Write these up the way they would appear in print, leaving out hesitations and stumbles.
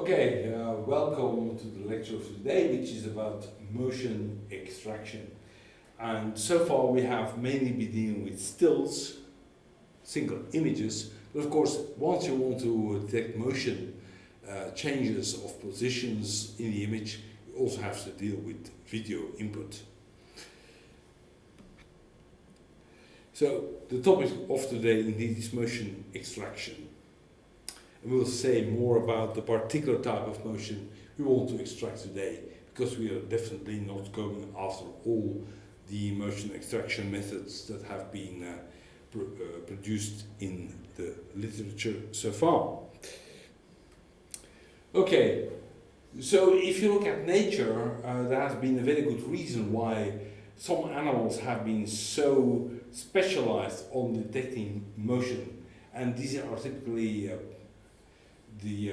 Okay, welcome to the lecture of today, which is about motion extraction. And so far we have mainly been dealing with stills, single images, but of course once you want to detect motion changes of positions in the image, you also have to deal with video input. So the topic of today indeed is motion extraction. And we'll say more about the particular type of motion we want to extract today, because we are definitely not going after all the motion extraction methods that have been produced in the literature so far. Okay, so if you look at nature, there has been a very good reason why some animals have been so specialized on detecting motion, and these are typically the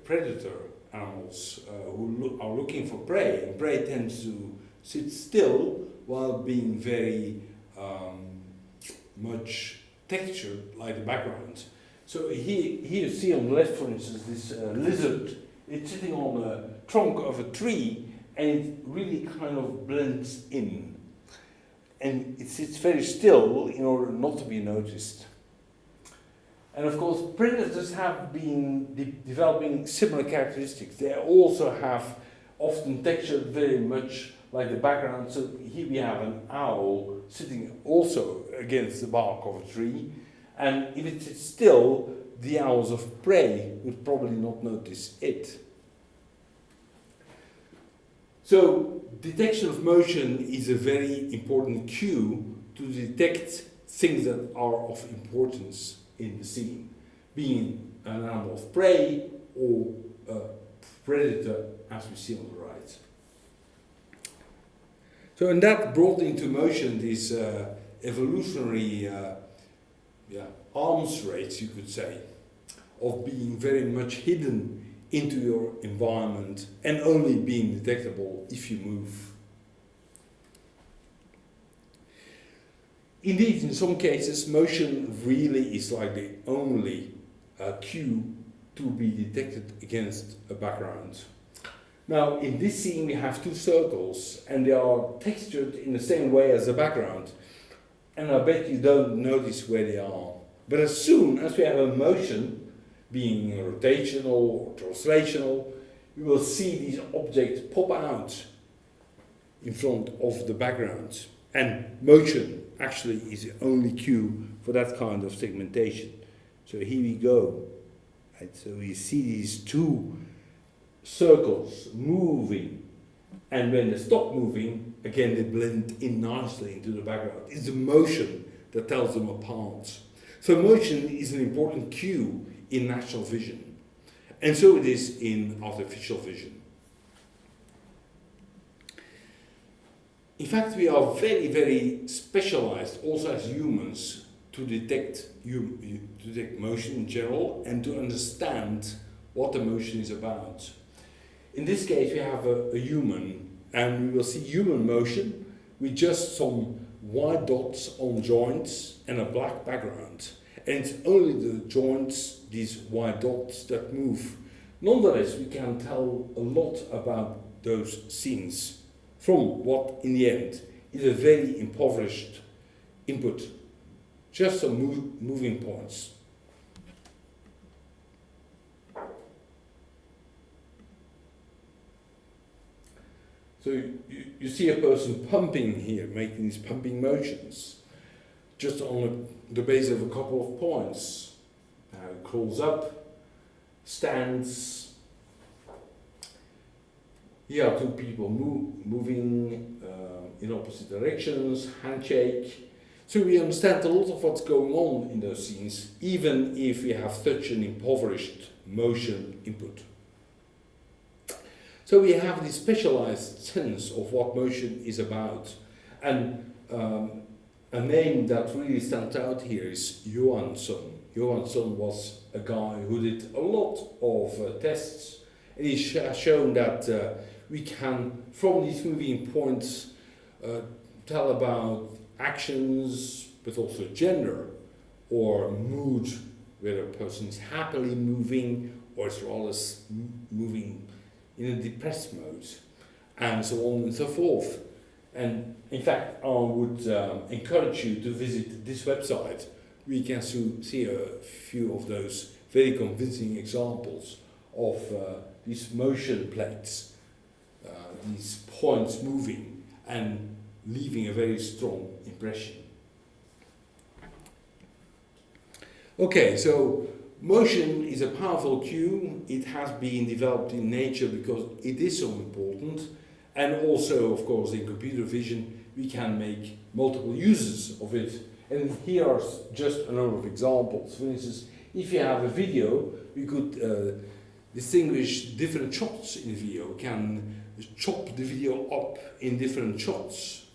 predator animals who are looking for prey, and prey tends to sit still while being very much textured like the background. So here you see on the left, for instance, this lizard. It's sitting on the trunk of a tree and it really kind of blends in. And it sits very still in order not to be noticed. And of course, predators have been developing similar characteristics. They also have often textured very much like the background. So here we have an owl sitting also against the bark of a tree. And if it sits still, the owls of prey would probably not notice it. So detection of motion is a very important cue to detect things that are of importance in the scene, being an animal of prey or a predator, as we see on the right. So, and that brought into motion this evolutionary arms race, you could say, of being very much hidden into your environment and only being detectable if you move. Indeed, in some cases, motion really is like the only cue to be detected against a background. Now, in this scene, we have two circles, and they are textured in the same way as the background. And I bet you don't notice where they are. But as soon as we have a motion, being rotational or translational, you will see these objects pop out in front of the background. And motion actually is the only cue for that kind of segmentation. So here we go. Right? So we see these two circles moving, and when they stop moving, again they blend in nicely into the background. It's the motion that tells them apart. So motion is an important cue in natural vision, and so it is in artificial vision. In fact, we are very, very specialized also as humans to detect motion in general and to understand what the motion is about. In this case, we have a human, and we will see human motion with just some white dots on joints and a black background. And it's only the joints, these white dots, that move. Nonetheless, we can tell a lot about those scenes from what, in the end, is a very impoverished input. Just some moving points. So you see a person pumping here, making these pumping motions, just on the base of a couple of points. It crawls up, stands. Here are two people moving in opposite directions, handshake. So we understand a lot of what's going on in those scenes, even if we have such an impoverished motion input. So we have this specialized sense of what motion is about. And a name that really stands out here is Johansson. Johansson was a guy who did a lot of tests, and he has shown that we can, from these moving points, tell about actions, but also gender or mood, whether a person is happily moving or it's rather moving in a depressed mode, and so on and so forth. And in fact, I would encourage you to visit this website. We can see a few of those very convincing examples of these motion plates, these points moving and leaving a very strong impression. Okay, so motion is a powerful cue. It has been developed in nature because it is so important. And also, of course, in computer vision, we can make multiple uses of it. And here are just a number of examples. For instance, if you have a video, we could distinguish different shots in the video. We can chop the video up in different shots.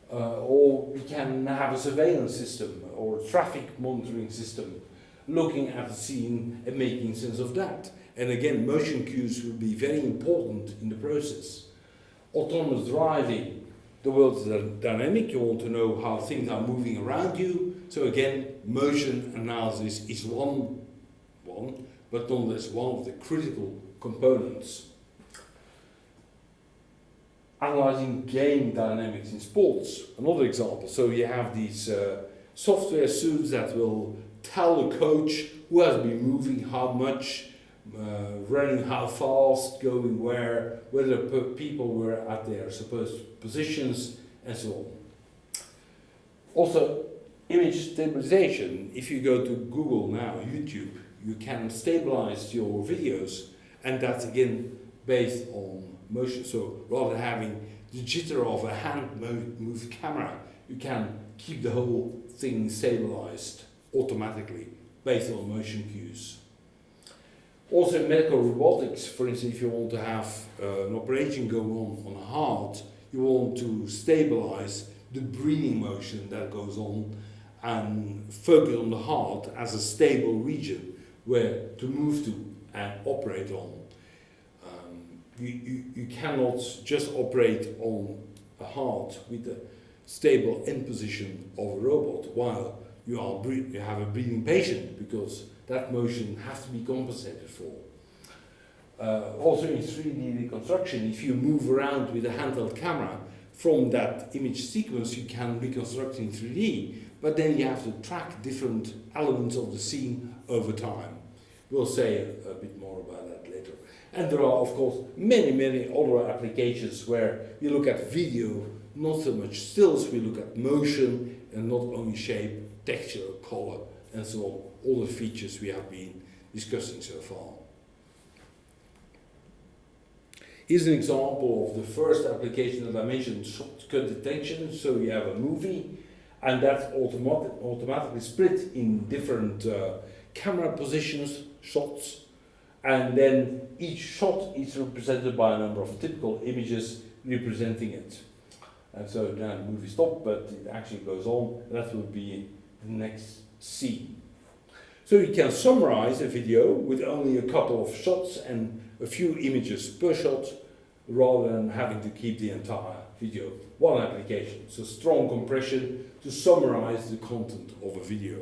Or we can have a surveillance system or a traffic monitoring system looking at the scene and making sense of that. And again, motion cues will be very important in the process. Autonomous driving, the world is dynamic, you want to know how things are moving around you. So again, motion analysis is one, but nonetheless one of the critical components. Analyzing game dynamics in sports, another example. So you have these software suites that will tell the coach who has been moving how much, running how fast, going where, whether people were at their supposed positions, and so on. Also, image stabilization. If you go to Google now, YouTube, you can stabilize your videos, and that's again based on motion. So rather than having the jitter of a hand-moved camera, you can keep the whole thing stabilized automatically based on motion cues. Also in medical robotics, for instance, if you want to have an operation go on a heart, you want to stabilize the breathing motion that goes on and focus on the heart as a stable region where to move to and operate on. You cannot just operate on a heart with the stable end position of a robot while you have a breathing patient, because that motion has to be compensated for. Also in 3D reconstruction, if you move around with a handheld camera from that image sequence, you can reconstruct in 3D, but then you have to track different elements of the scene over time. We'll say a bit more about that later. And there are, of course, many other applications where we look at video, not so much stills, we look at motion and not only shape, texture, color, and so on, all the features we have been discussing so far. Here's an example of the first application that I mentioned, shortcut detection. So you have a movie, and that's automatically split in different camera positions, shots, and then each shot is represented by a number of typical images representing it. And so now the movie stopped, but it actually goes on. That will be the next scene. So you can summarize a video with only a couple of shots and a few images per shot, rather than having to keep the entire video. One application, so strong compression to summarize the content of a video.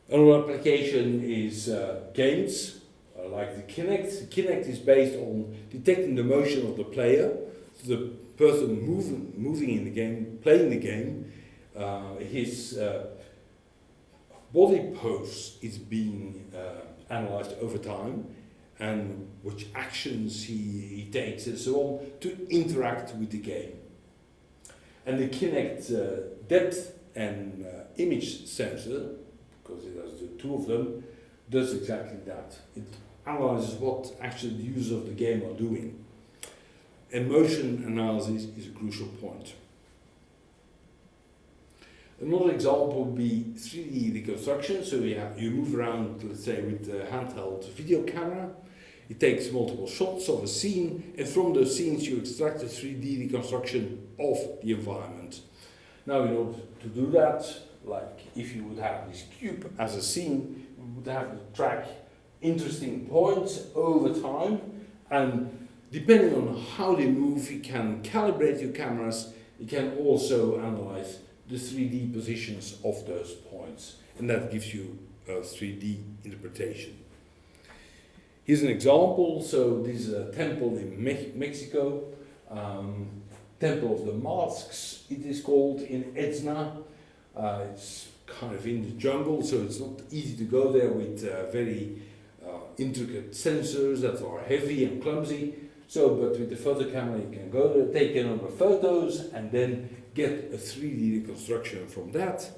Another application is games, like the Kinect. The Kinect is based on detecting the motion of the player, so the person moving in the game, playing the game, his body pose is being analyzed over time, and which actions he takes and so on to interact with the game. And the Kinect depth and image sensor, because it has the two of them, does exactly that. It analyzes what actually the users of the game are doing. And motion analysis is a crucial point. Another example would be 3D reconstruction. So you move around, let's say, with a handheld video camera. It takes multiple shots of a scene, and from those scenes you extract a 3D reconstruction of the environment. Now, in order to do that, like if you would have this cube as a scene, you would have to track interesting points over time, and depending on how they move, you can calibrate your cameras. You can also analyze the 3D positions of those points, and that gives you 3D interpretation. Here's an example. So this is a temple in Mexico, Temple of the Masks, it is called, in Etzna. It's kind of in the jungle, so it's not easy to go there with very intricate sensors that are heavy and clumsy. So, but with the photo camera you can go there, take a number of photos, and then get a 3D reconstruction from that.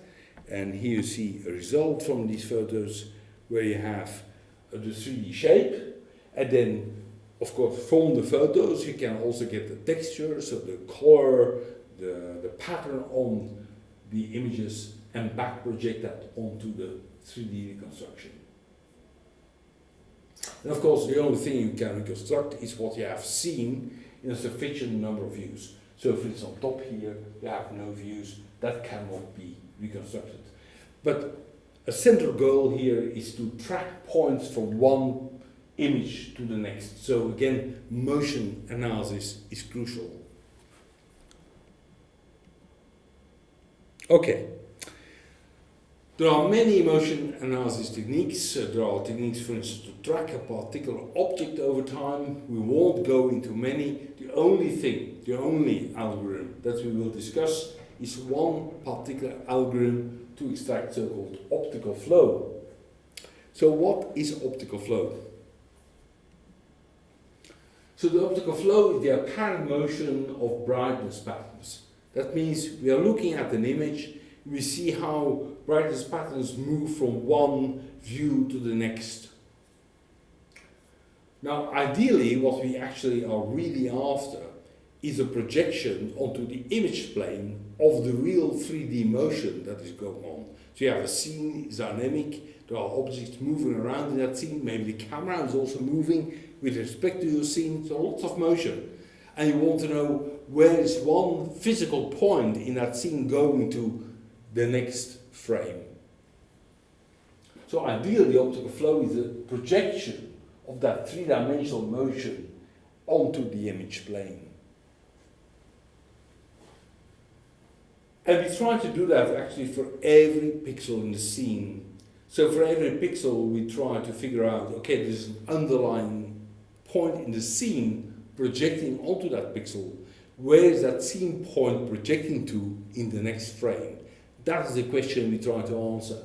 And here you see a result from these photos where you have the 3D shape, and then of course from the photos you can also get the texture, so the color, the pattern on the images, and back project that onto the 3D reconstruction. And of course the only thing you can reconstruct is what you have seen in a sufficient number of views. So if it's on top here, you have no views, that cannot be reconstructed. But a central goal here is to track points from one image to the next. So again, motion analysis is crucial. Okay. There are many motion analysis techniques. There are techniques, for instance, to track a particular object over time. We won't go into many. The only algorithm that we will discuss is one particular algorithm to extract so-called optical flow. So what is optical flow? So the optical flow is the apparent motion of brightness patterns. That means we are looking at an image, we see how brightness patterns move from one view to the next. Now, ideally, what we actually are really after is a projection onto the image plane of the real 3D motion that is going on. So you have a scene, it's dynamic, there are objects moving around in that scene, maybe the camera is also moving with respect to your scene, so lots of motion. And you want to know where is one physical point in that scene going to the next frame. So ideally, the optical flow is a projection of that three-dimensional motion onto the image plane. And we try to do that actually for every pixel in the scene. So for every pixel we try to figure out, okay, there's an underlying point in the scene projecting onto that pixel. Where is that scene point projecting to in the next frame? That is the question we try to answer.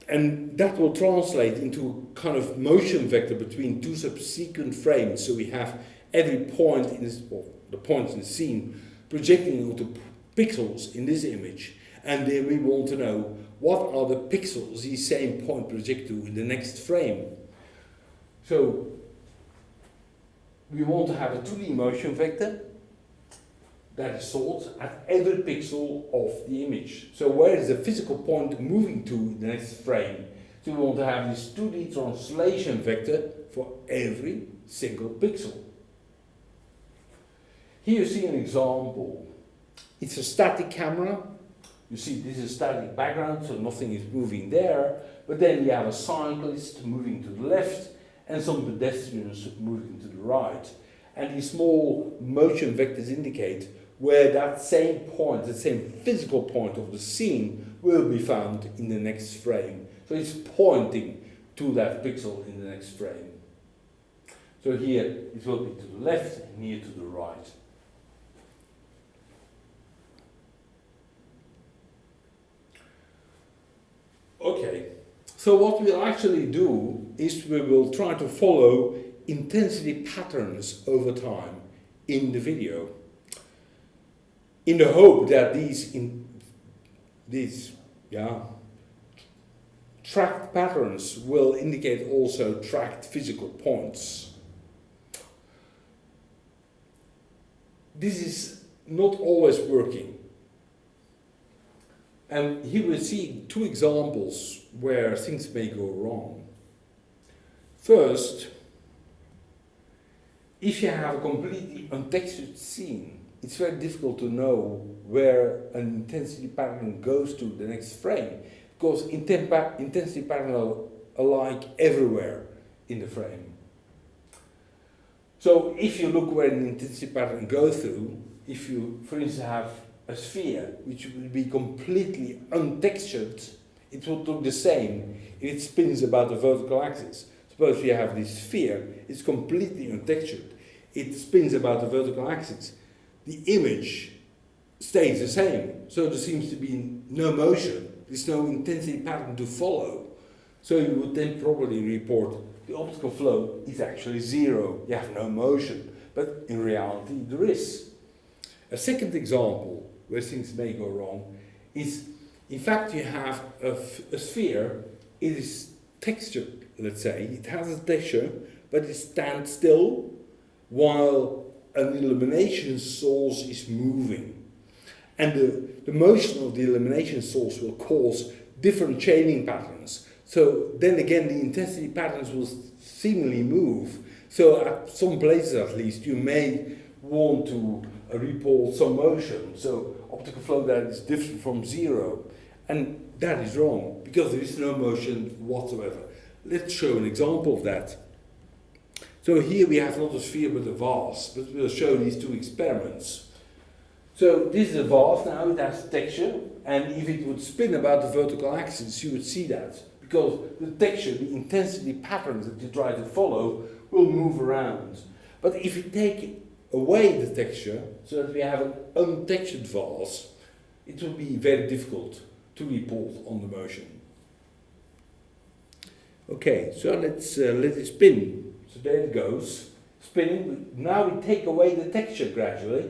And that will translate into a kind of motion vector between two subsequent frames. So we have every point in this, well, the points in the scene projecting onto pixels in this image. And then we want to know what are the pixels these same point project to in the next frame. So we want to have a 2D motion vector that is thought at every pixel of the image. So where is the physical point moving to in the next frame? So we want to have this 2D translation vector for every single pixel. Here you see an example. It's a static camera. You see this is a static background, so nothing is moving there. But then you have a cyclist moving to the left and some pedestrians moving to the right. And these small motion vectors indicate where that same point, the same physical point of the scene will be found in the next frame. So it's pointing to that pixel in the next frame. So here it will be to the left and here to the right. Okay, so what we'll actually do is we will try to follow intensity patterns over time in the video, in the hope that these tracked patterns will indicate also tracked physical points. This is not always working. And here we see two examples where things may go wrong. First, if you have a completely untextured scene, it's very difficult to know where an intensity pattern goes to the next frame, because intensity patterns are alike everywhere in the frame. So if you look where an intensity pattern goes through, if you, for instance, have a sphere which would be completely untextured, it would look the same if it spins about the vertical axis. Suppose you have this sphere, it's completely untextured, it spins about the vertical axis. The image stays the same, so there seems to be no motion, there's no intensity pattern to follow. So you would then probably report the optical flow is actually zero, you have no motion, but in reality there is. A second example where things may go wrong is, in fact, you have a sphere, it is textured, let's say, it has a texture, but it stands still while an illumination source is moving. And the motion of the illumination source will cause different chaining patterns. So then again, the intensity patterns will seemingly move. So at some places at least, you may want to report some motion. So optical flow that is different from zero. And that is wrong, because there is no motion whatsoever. Let's show an example of that. So here we have not a sphere but a vase, but we'll show these two experiments. So this is a vase now, it has texture, and if it would spin about the vertical axis, you would see that. Because the texture, the intensity patterns that you try to follow will move around. But if you take away the texture, so that we have an untextured vase, it will be very difficult to report on the motion. Okay, so let's let it spin. So there it goes, spinning. Now we take away the texture gradually,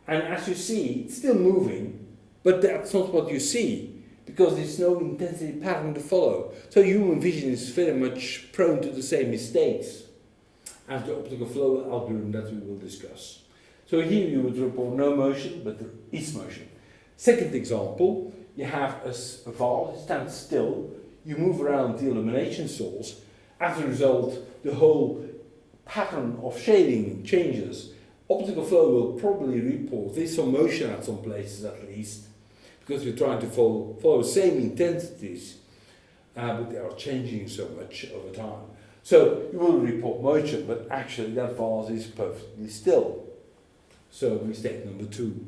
and as you see, it's still moving, but that's not what you see, because there's no intensity pattern to follow. So human vision is very much prone to the same mistakes as the optical flow algorithm that we will discuss. So here you would report no motion, but there is motion. Second example, you have a vase, it stands still, you move around the illumination source, as a result the whole pattern of shading changes. Optical flow will probably report there's some motion at some places at least, because we're trying to follow the same intensities, but they are changing so much over time. So you will report motion, but actually that vase is perfectly still. So mistake number 2.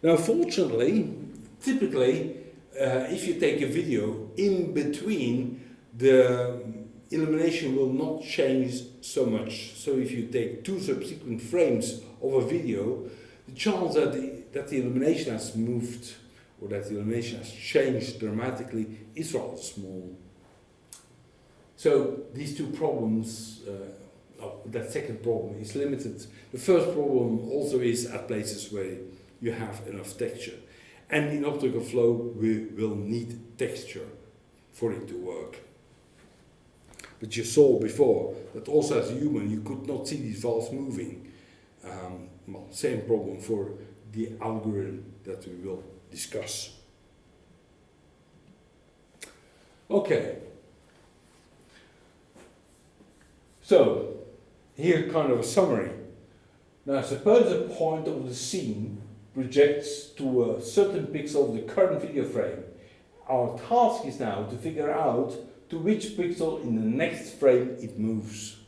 Now fortunately, typically, if you take a video, in between the illumination will not change so much. So if you take 2 subsequent frames of a video, the chance that the illumination has moved or that the illumination has changed dramatically is rather small. So these 2 problems, that second problem is limited. The first problem also is at places where you have enough texture. And in optical flow, we will need texture for it to work. But you saw before that also as a human, you could not see these valves moving. Well, same problem for the algorithm that we will discuss. Okay. So, here kind of a summary. Now suppose a point of the scene projects to a certain pixel of the current video frame. Our task is now to figure out to which pixel in the next frame it moves.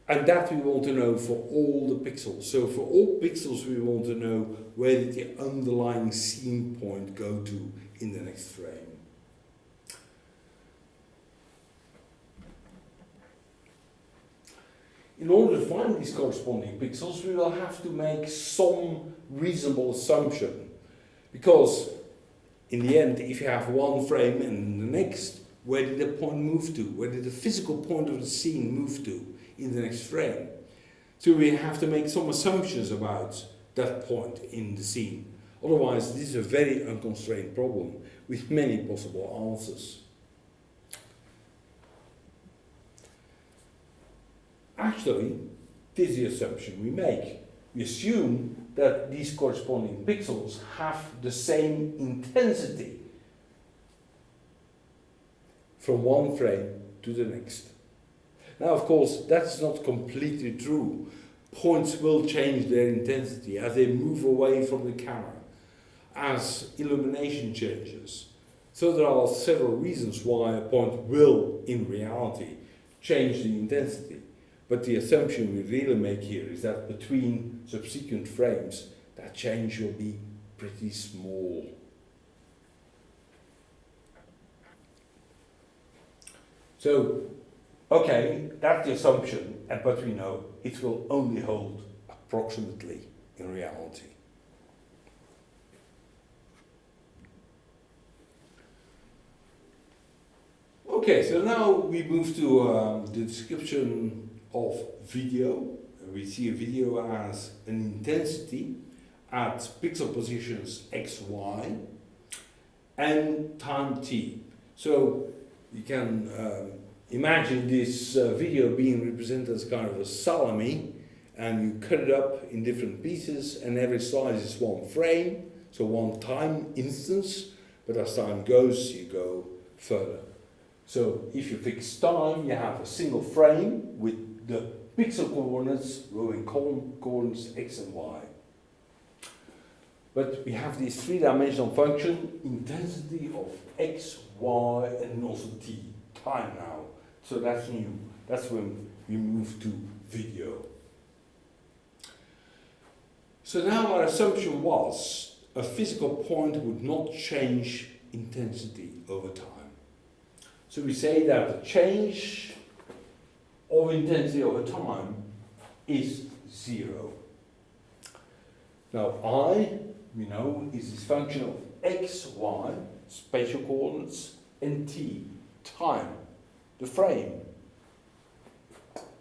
And that we want to know for all the pixels. So for all pixels we want to know where did the underlying scene point go to in the next frame. In order to find these corresponding pixels, we will have to make some reasonable assumption. Because in the end, if you have one frame and the next, where did the point move to? Where did the physical point of the scene move to in the next frame? So we have to make some assumptions about that point in the scene. Otherwise, this is a very unconstrained problem with many possible answers. Actually, this is the assumption we make. We assume that these corresponding pixels have the same intensity from one frame to the next. Now, of course, that's not completely true. Points will change their intensity as they move away from the camera, as illumination changes. So there are several reasons why a point will, in reality, change the intensity. But the assumption we really make here is that between subsequent frames, that change will be pretty small. So, okay, that's the assumption, but we know it will only hold approximately in reality. Okay, so now we move to the description of video. We see a video as an intensity at pixel positions x, y, and time t. So you can imagine this video being represented as kind of a salami, and you cut it up in different pieces, and every slice is one frame, so one time instance, but as time goes, you go further. So if you fix time, you have a single frame with the pixel coordinates, row and column coordinates x and y. But we have this three-dimensional function, intensity of x, y, and also t, time now. So that's new. That's when we move to video. So now our assumption was a physical point would not change intensity over time. So we say that the change of intensity over time is 0. Now I, we know, is this function of x, y, spatial coordinates, and t, time, the frame.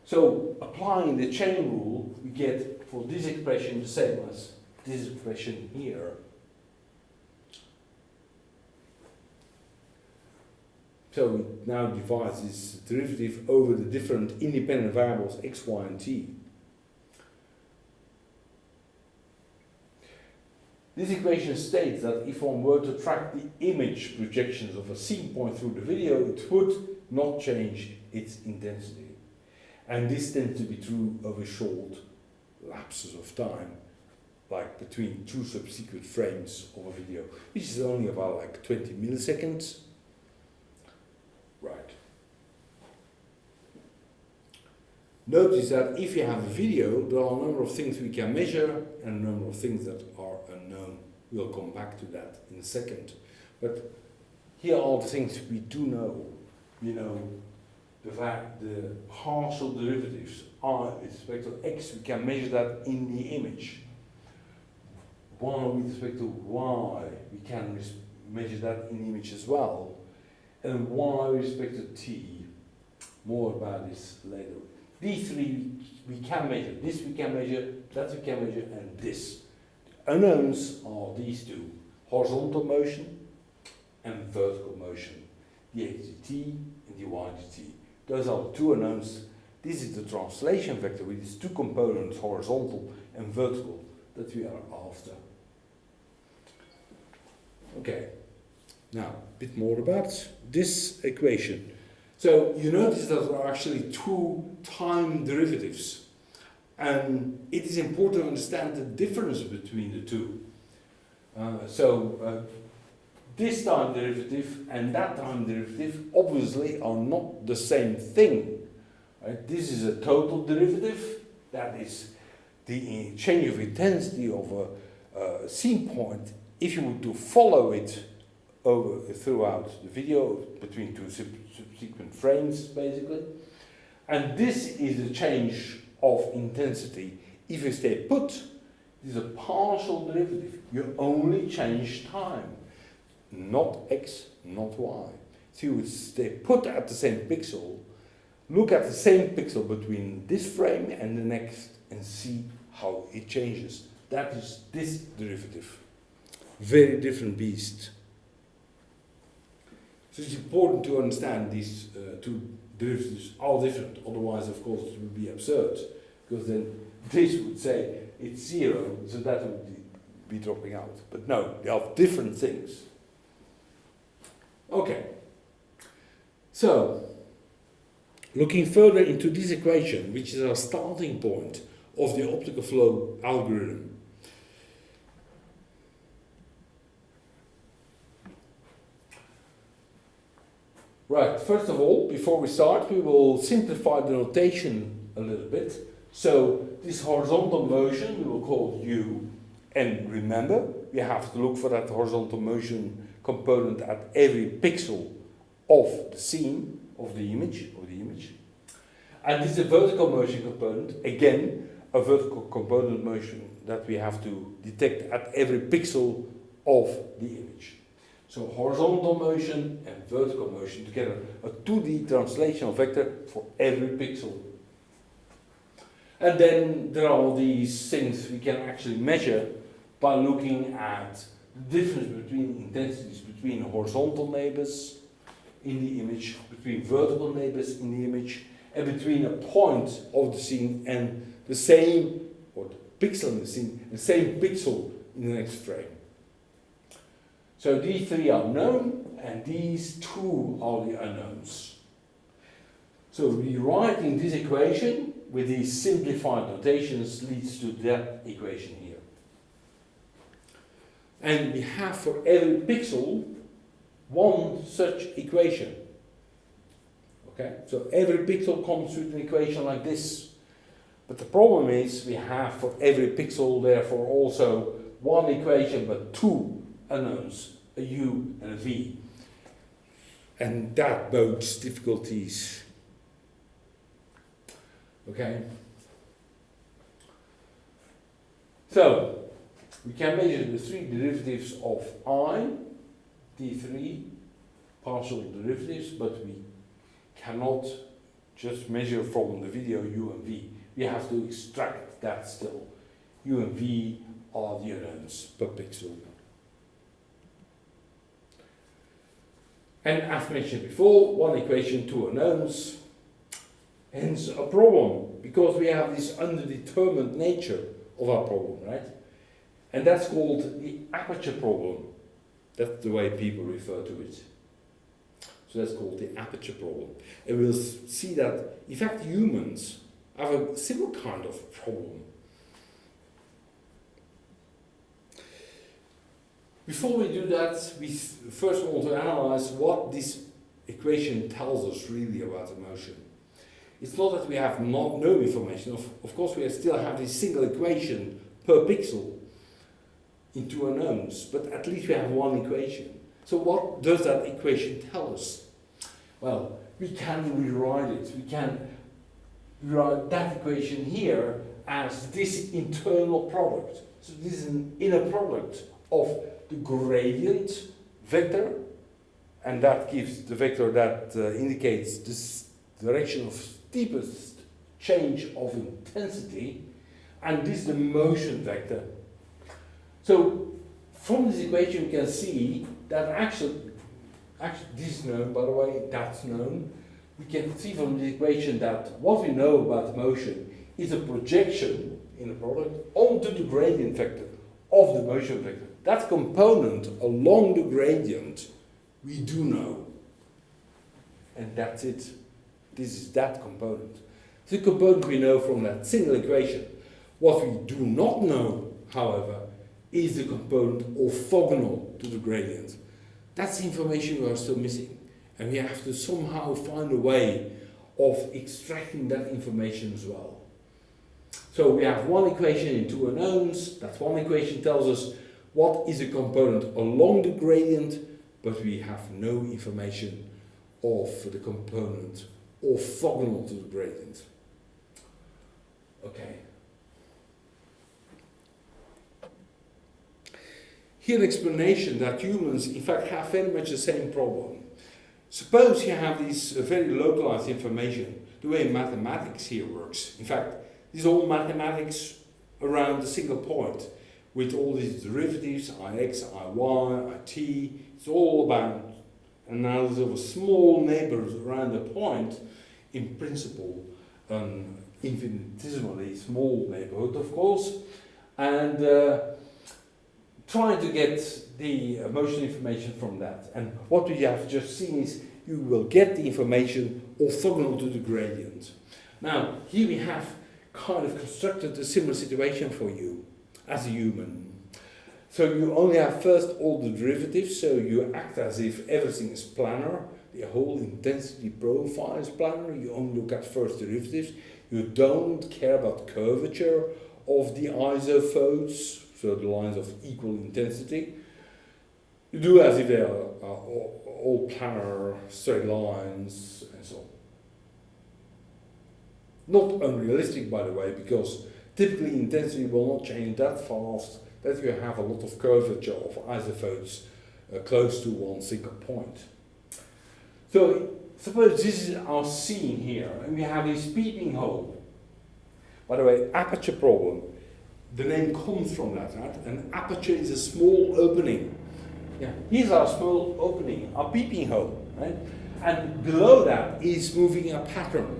So applying the chain rule, we get for this expression the same as this expression here. So we now divide this derivative over the different independent variables x, y, and t. This equation states that if one were to track the image projections of a scene point through the video, it would not change its intensity. And this tends to be true over short lapses of time, like between two subsequent frames of a video, which is only about like 20 milliseconds. Right. Notice that if you have a video, there are a number of things we can measure and a number of things that are unknown. We'll come back to that in a second. But here are the things we do know. You know, the partial derivatives are with respect to x, we can measure that in the image. Y with respect to y, we can measure that in the image as well. And y with respect to t, more about this later. These three we can measure. This we can measure, that we can measure, and this. Unknowns are these two, horizontal motion and vertical motion, the x dt and the y dt. Those are the two unknowns. This is the translation vector with its two components, horizontal and vertical, that we are after. Okay, now a bit more about this equation. So you notice that there are actually two time derivatives, and it is important to understand the difference between the two. This time derivative and that time derivative obviously are not the same thing. Right? This is a total derivative, that is the change of intensity of a scene point. If you were to follow it throughout the video between two subsequent frames, basically, and this is the change of intensity. If you stay put, this is a partial derivative. You only change time, not x, not y. So you would stay put at the same pixel, look at the same pixel between this frame and the next, and see how it changes. That is this derivative. Very different beast. So it's important to understand these two derivatives are different. Otherwise, of course, it would be absurd, because then this would say it's 0, so that would be dropping out. But no, they are different things. Okay. So, looking further into this equation, which is our starting point of the optical flow algorithm. Right, first of all, before we start, we will simplify the notation a little bit. So this horizontal motion we will call u, And remember, we have to look for that horizontal motion component at every pixel of the scene, of the image. And this is a vertical motion component, again, a vertical component motion that we have to detect at every pixel of the image. So horizontal motion and vertical motion together, a 2D translational vector for every pixel. And then there are these things we can actually measure by looking at the difference between intensities between horizontal neighbors in the image, between vertical neighbors in the image, and between a point of the scene and the same, or the pixel in the scene, the same pixel in the next frame. So these three are known, and these two are the unknowns. So rewriting this equation with these simplified notations leads to that equation here. And we have for every pixel one such equation. Okay, so every pixel comes with an equation like this. But the problem is we have for every pixel therefore also one equation but two unknowns, a u and a v. And that bodes difficulties. Okay. So we can measure the three derivatives of I, d3, partial derivatives, but we cannot just measure from the video u and v. We have to extract that still. U and v are the unknowns per pixel. And as mentioned before, one equation, two unknowns, hence a problem, because we have this underdetermined nature of our problem, right? And that's called the aperture problem. That's the way people refer to it. So that's called the aperture problem. And we'll see that, in fact, humans have a similar kind of problem. Before we do that, we first want to analyze what this equation tells us really about the motion. It's not that we have no information. Of course, we still have this single equation per pixel in two unknowns, but at least we have one equation. So what does that equation tell us? Well, we can rewrite it. We can rewrite that equation here as this internal product. So this is an inner product of the gradient vector, and that gives the vector that indicates this direction of steepest change of intensity, and this is the motion vector. So from this equation we can see that actually this is known, by the way, that's known. We can see from the equation that what we know about motion is a projection in a product onto the gradient vector of the motion vector. That component along the gradient we do know. And that's it. This is that component. The component we know from that single equation. What we do not know, however, is the component orthogonal to the gradient. That's the information we are still missing. And we have to somehow find a way of extracting that information as well. So we have one equation in two unknowns. That one equation tells us what is a component along the gradient, but we have no information of the component orthogonal to the gradient. Okay. Here an explanation that humans in fact have very much the same problem. Suppose you have this very localized information, the way mathematics here works. In fact, this is all mathematics around a single point, with all these derivatives, ix, iy, it. It's all about analysis of a small neighborhood around a point, in principle, an infinitesimally small neighborhood, of course, and trying to get the motion information from that. And what we have just seen is you will get the information orthogonal to the gradient. Now, here we have kind of constructed a similar situation for you as a human. So you only have first all the derivatives, so you act as if everything is planar, the whole intensity profile is planar, you only look at first derivatives, you don't care about curvature of the isophotes, so the lines of equal intensity. You do as if they are all planar straight lines and so on. Not unrealistic, by the way, because typically intensity will not change that fast that you have a lot of curvature of isophotes close to one single point. So suppose this is our scene here, and we have this peeping hole. By the way, aperture problem, the name comes from that, right? An aperture is a small opening. Yeah, here's our small opening, our peeping hole, right? And below that is moving a pattern.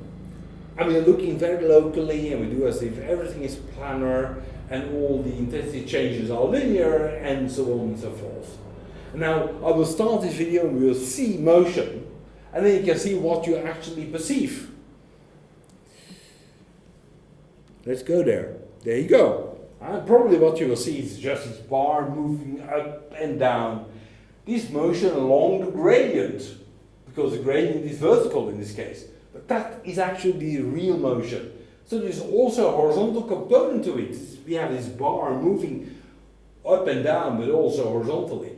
And we're looking very locally, and we do as if everything is planar, and all the intensity changes are linear, and so on and so forth. Now, I will start this video, and we will see motion, and then you can see what you actually perceive. Let's go there. There you go. And probably what you will see is just this bar moving up and down. This motion along the gradient, because the gradient is vertical in this case. But that is actually the real motion. So there's also a horizontal component to it. We have this bar moving up and down, but also horizontally.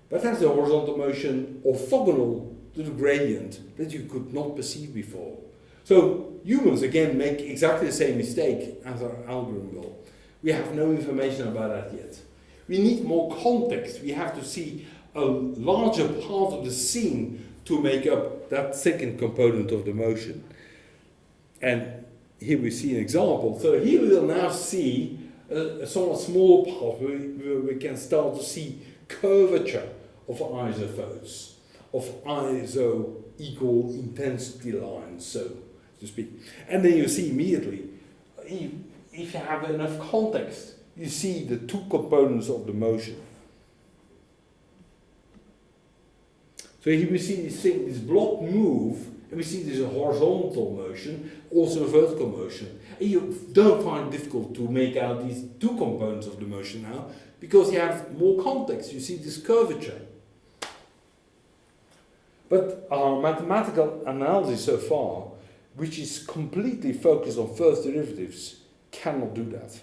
But that's the horizontal motion orthogonal to the gradient that you could not perceive before. So humans, again, make exactly the same mistake as our algorithm will. We have no information about that yet. We need more context. We have to see a larger part of the scene to make up that second component of the motion. And here we see an example. So here we will now see a somewhat small part where we can start to see curvature of isophotes, of iso equal intensity lines, so to speak. And then you see immediately, if you have enough context, you see the two components of the motion. So here we see this thing, this block move, and we see there's a horizontal motion, also a vertical motion. And you don't find it difficult to make out these two components of the motion now, because you have more context. You see this curvature. But our mathematical analysis so far, which is completely focused on first derivatives, cannot do that.